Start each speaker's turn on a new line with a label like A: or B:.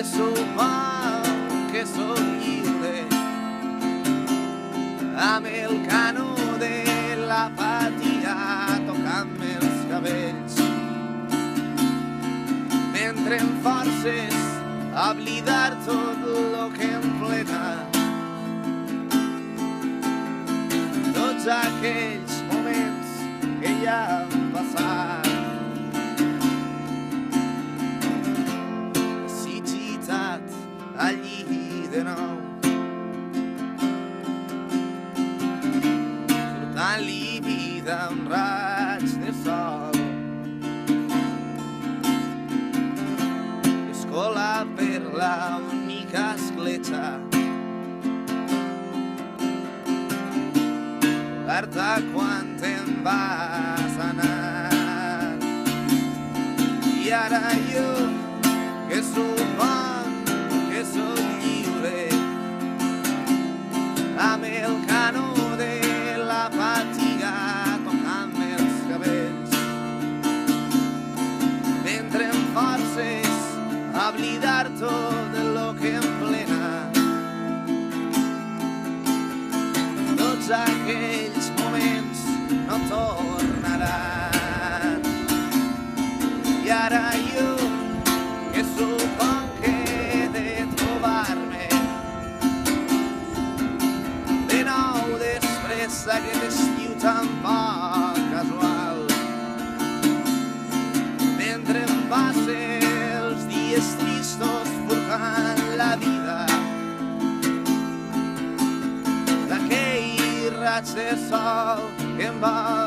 A: supon que sóc lliure amb el cano de l'apatia tocant-me els cabells mentre em forces a oblidar tot lo que em plena tots aquells moments que ja han passat. Allí de nou portant-li vida un raig de sol escola per la única escletxa carta quan te'n vas anar i ara jo que supon que sóc lliure amb el cano de la fatiga tocant-me els cabells mentre em forces a oblidar tot el que em plena tots aquells moments no tornaran i ara jo que supon aquest estiu tan poc casual mentre em passe els dies tristos forjant la vida d'aquell raig de sol que em va